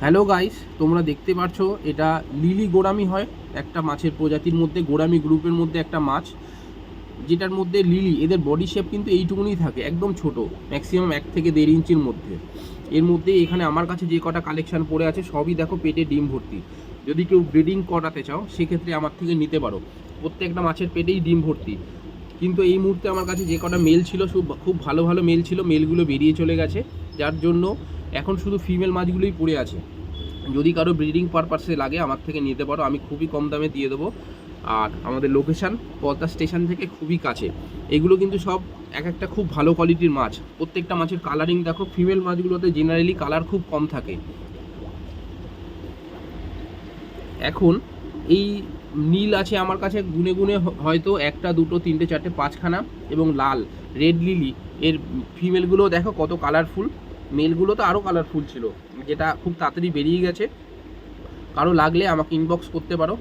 Hello guys, তোমরা দেখতে পাচ্ছ এটা লিলি গোরামি হয়, একটা মাছের প্রজাতির মধ্যে গোরামি গ্রুপের মধ্যে একটা মাছ, যেটার মধ্যে লিলি এদের বডি শেপ কিন্তু এইটুকুনি থাকে, একদম ছোট, ম্যাক্সিমাম 1 থেকে 1.5 ইঞ্চির মধ্যে। এর মধ্যে এখানে আমার কাছে যে কটা কালেকশন পড়ে আছে সবই দেখো পেটে ডিম ভর্তি। যদি কেউ ব্রিডিং করাতে চাও সেক্ষেত্রে আমার থেকে নিতে পারো, প্রত্যেকটা মাছের পেটেই ডিম ভর্তি। কিন্তু এই মুহূর্তে আমার কাছে যে কটা মেল ছিল খুব ভালো ভালো মেল ছিল, মেলগুলো বেরিয়ে চলে গেছে, যার জন্য এখন শুধু ফিমেল মাছগুলোই পড়ে আছে। যদি কারো ব্রিডিং পারপাসে লাগে আমার থেকে নিতে পারো, আমি খুবই কম দামে দিয়ে দেবো। আর আমাদের লোকেশান পদ্মা স্টেশন থেকে খুবই কাছে। এগুলো কিন্তু সব এক একটা খুব ভালো কোয়ালিটির মাছ, প্রত্যেকটা মাছের কালারিং দেখো, ফিমেল মাছগুলোতে জেনারেলি কালার খুব কম থাকে। এখন এই নীল আছে আমার কাছে গুনে গুনে হয়তো 1টা 2টো 3টে 4টে 5খানা, এবং লাল রেড লিলি এর ফিমেলগুলো দেখো কত কালারফুল, মেলগুলো তো আরও কালারফুল ছিল, যেটা খুব তাড়াতাড়ি বেরিয়ে গেছে। কারো লাগলে আমাকে ইনবক্স করতে পারো।